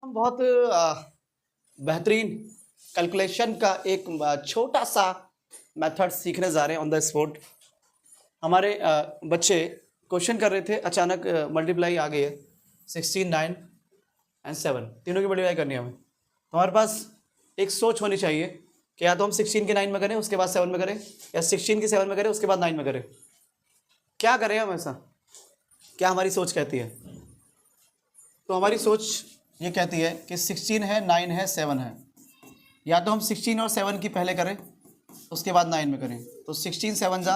हम बहुत बेहतरीन कैलकुलेशन का एक छोटा सा मेथड सीखने जा रहे हैं ऑन द स्पॉट। हमारे बच्चे क्वेश्चन कर रहे थे, अचानक मल्टीप्लाई आ गई है 16, 9 एंड 7 तीनों की मल्टीप्लाई करनी है हमें। तो हमारे पास एक सोच होनी चाहिए कि या तो हम 16 के 9 में करें उसके बाद 7 में करें, या 16 के 7 में करें उसके बाद 9 में करें। क्या करें हम ऐसा, क्या हमारी सोच कहती है? तो हमारी सोच ये कहती है कि 16 है, 9 है, 7 है, या तो हम 16 और 7 की पहले करें उसके बाद 9 में करें। तो 16 7 जा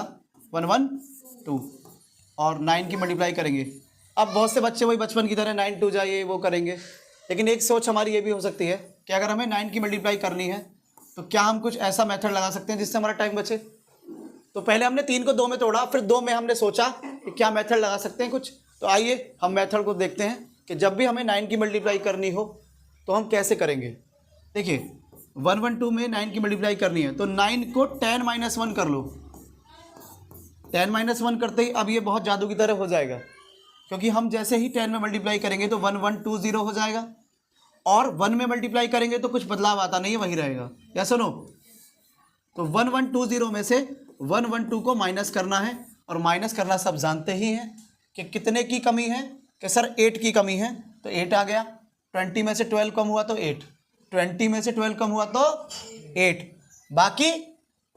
1 1 2 और 9 की मल्टीप्लाई करेंगे। अब बहुत से बच्चे वही बचपन की तरह 9 2 जा ये वो करेंगे, लेकिन एक सोच हमारी ये भी हो सकती है कि अगर हमें 9 की मल्टीप्लाई करनी है तो क्या हम कुछ ऐसा मेथड लगा सकते हैं जिससे हमारा टाइम बचे। तो पहले हमने 3 को 2 में तोड़ा, फिर 2 में हमने सोचा कि क्या मेथड लगा सकते हैं कुछ। तो आइए हम मेथड को देखते हैं कि जब भी हमें 9 की मल्टीप्लाई करनी हो तो हम कैसे करेंगे। देखिए 1 1 2 में 9 की मल्टीप्लाई करनी है तो 9 को 10 - 1 कर लो। 10 - 1 करते ही अब ये बहुत जादू की तरह हो जाएगा, क्योंकि हम जैसे ही 10 में मल्टीप्लाई करेंगे तो 1 1 2 0 हो जाएगा, और 1 में मल्टीप्लाई करेंगे तो कुछ बदलाव आता नहीं है, वही रहेगा। या सुनो, तो 1 1 2 0 में से 1 1 2 को माइनस करना है, और माइनस करना सब जानते ही हैं कि कितने की कमी है, कि सर 8 की कमी है, तो 8 आ गया। 20 में से 12 कम हुआ तो 8, 20 में से 12 कम हुआ तो 8, बाकी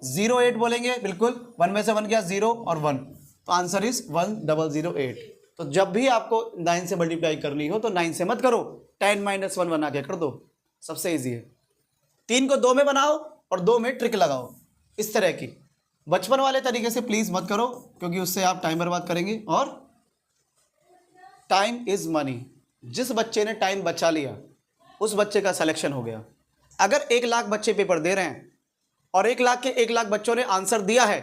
0 8 बोलेंगे, बिल्कुल 1 में से 1 गया 0 और 1, तो आंसर इज 1008। तो जब भी आपको 9 से मल्टीप्लाई करनी हो तो 9 से मत करो, 10 - 1 बना के कर दो, सबसे ईजी है। 3 को 2 में बनाओ और 2 में ट्रिक लगाओ, इस तरह की। बचपन वाले तरीके से प्लीज मत करो, क्योंकि उससे आप टाइम बर्बाद करेंगे, और टाइम इज मनी। जिस बच्चे ने टाइम बचा लिया उस बच्चे का सिलेक्शन हो गया। अगर 1 लाख बच्चे पेपर दे रहे हैं और 1 लाख के 1 लाख बच्चों ने आंसर दिया है,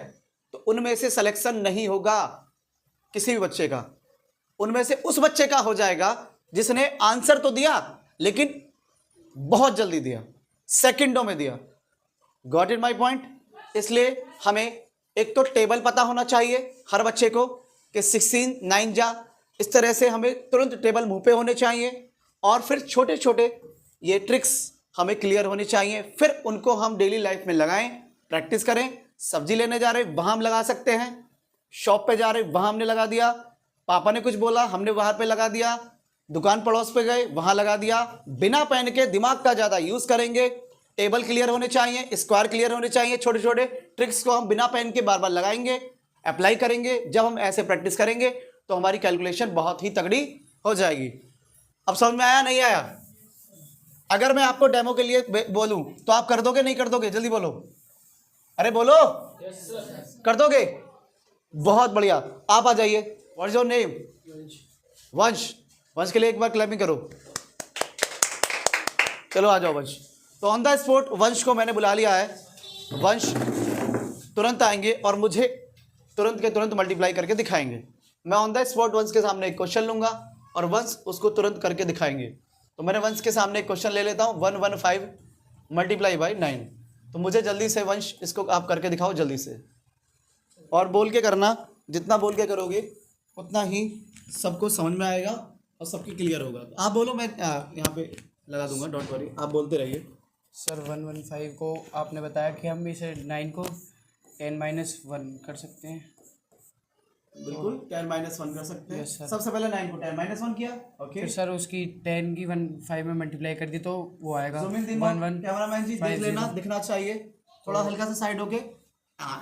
तो उनमें से सिलेक्शन नहीं होगा किसी भी बच्चे का, उनमें से उस बच्चे का हो जाएगा जिसने आंसर तो दिया लेकिन बहुत जल्दी दिया, सेकंडों में दिया। Got it my point? इसलिए हमें एक तो टेबल पता होना चाहिए हर बच्चे को कि 16 9 जा, इस तरह से हमें तुरंत टेबल मुंह पे होने चाहिए, और फिर छोटे छोटे ये ट्रिक्स हमें क्लियर होनी चाहिए। फिर उनको हम डेली लाइफ में लगाएं, प्रैक्टिस करें। सब्जी लेने जा रहे वहां हम लगा सकते हैं, शॉप पे जा रहे वहां हमने लगा दिया, पापा ने कुछ बोला हमने वहां पे लगा दिया, दुकान पड़ोस पे गए वहां लगा दिया। बिना पेन के दिमाग का ज्यादा यूज करेंगे। टेबल क्लियर होने चाहिए, स्क्वायर क्लियर होने चाहिए। छोटे छोटे ट्रिक्स को हम बिना पेन के बार बार लगाएंगे, अप्लाई करेंगे। जब हम ऐसे प्रैक्टिस करेंगे तो हमारी कैलकुलेशन बहुत ही तगड़ी हो जाएगी। अब समझ में आया नहीं आया? अगर मैं आपको डेमो के लिए बोलूं तो आप कर दोगे नहीं कर दोगे? जल्दी बोलो, अरे बोलो। कर दोगे? बहुत बढ़िया, आप आ जाइए। What is your name? वंश। वंश के लिए एक बार क्लैपिंग करो। चलो आ जाओ वंश। तो ऑन द स्पॉट वंश को मैंने बुला लिया है। वंश तुरंत आएंगे और मुझे तुरंत के तुरंत मल्टीप्लाई करके दिखाएंगे। मैं ऑन द स्पॉट वंश के सामने एक क्वेश्चन लूंगा और वंश उसको तुरंत करके दिखाएंगे। तो मैंने वंश के सामने एक क्वेश्चन ले लेता हूँ, 115 मल्टीप्लाई बाई 9। तो मुझे जल्दी से वंश इसको आप करके दिखाओ जल्दी से, और बोल के करना। जितना बोल के करोगे उतना ही सबको समझ में आएगा और सबकी क्लियर होगा। आप बोलो, मैं यहाँ पे लगा दूंगा, डोंट वरी, आप बोलते रहिए। सर 115 को आपने बताया कि हम इसे 9 को 10 - 1 कर सकते हैं। बिल्कुल 10 - 1 कर सकते हैं। Yes, sir. सबसे पहले 9 को 10 - 1 किया, ओके। फिर सर उसकी 10 की 15 में मल्टीप्लाई कर दी तो वो आएगा कैमरामैन जी देख लेना, दिखना चाहिए थोड़ा हल्का सा साइड होके।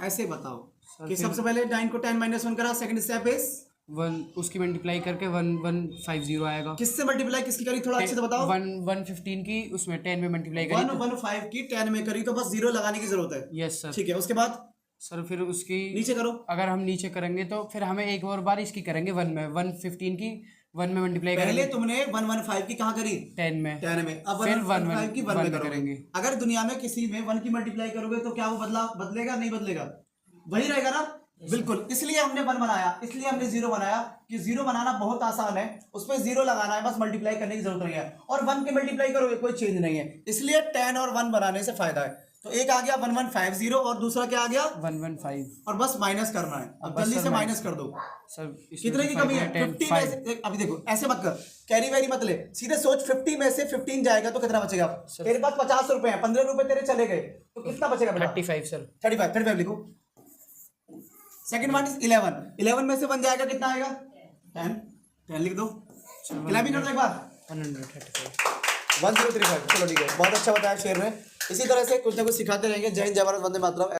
ऐसे बताओ कि सबसे पहले 9 को 10 - 1 करा, सेकंड स्टेप इज 1 उसकी मल्टीप्लाई करके 1150 आएगा। किससे मल्टीप्लाई किसकी करी, थोड़ा अच्छे से बताओ। 115 की उसमें 10 में मल्टीप्लाई करी। 115 की 10 में करी तो बस 0 लगाने की जरूरत है। Yes sir. ठीक है, उसके बाद सर फिर उसकी नीचे करो। अगर हम नीचे करेंगे तो फिर हमें एक और बार इसकी करेंगे 1 में 115 की 1 में मल्टीप्लाई पहले करेंगे। तुमने 115 की कहाँ करी? 10 में। अब फिर 115 की 1 में करेंगे। करेंगे। अगर दुनिया में किसी में 1 की मल्टीप्लाई करोगे तो क्या वो बदलेगा? नहीं बदलेगा, वही रहेगा ना। बिल्कुल, इसलिए हमने 1 बनाया, इसलिए हमने 0 बनाया कि 0 बनाना बहुत आसान है, उस पर 0 लगाना है, बस मल्टीप्लाई करने की जरूरत नहीं है। और 1 की मल्टीप्लाई करोगे कोई चेंज नहीं है, इसलिए 10 और 1 बनाने से फायदा है। तो एक आ गया 1150 और दूसरा क्या आ गया 115 और बस माइनस करना है। अब बस जल्दी सर से माइनस। माइनस कर दो। सर कितने की कमी है 50 में से। अभी देखो ऐसे मत कर, कैरी वैरी मत ले, सीधे सोच 50 में से 15 जाएगा तो कितना बचेगा। तेरे पास 50 रुपए हैं, 15 रुपए तेरे चले गए तो कितना बचेगा बेटा। 35 सर 35 लिखो। सेकंड वन इज 11 में से 1 जाएगा कितना आएगा 10 लिख दो। क्लैपिंग कर दो एक बार। 135 1035। चलो ठीक है, बहुत अच्छा बताया शेर में। इसी तरह से कुछ ना कुछ सिखाते रहेंगे। जय हिंद, जय भारत, वंदे मातरम।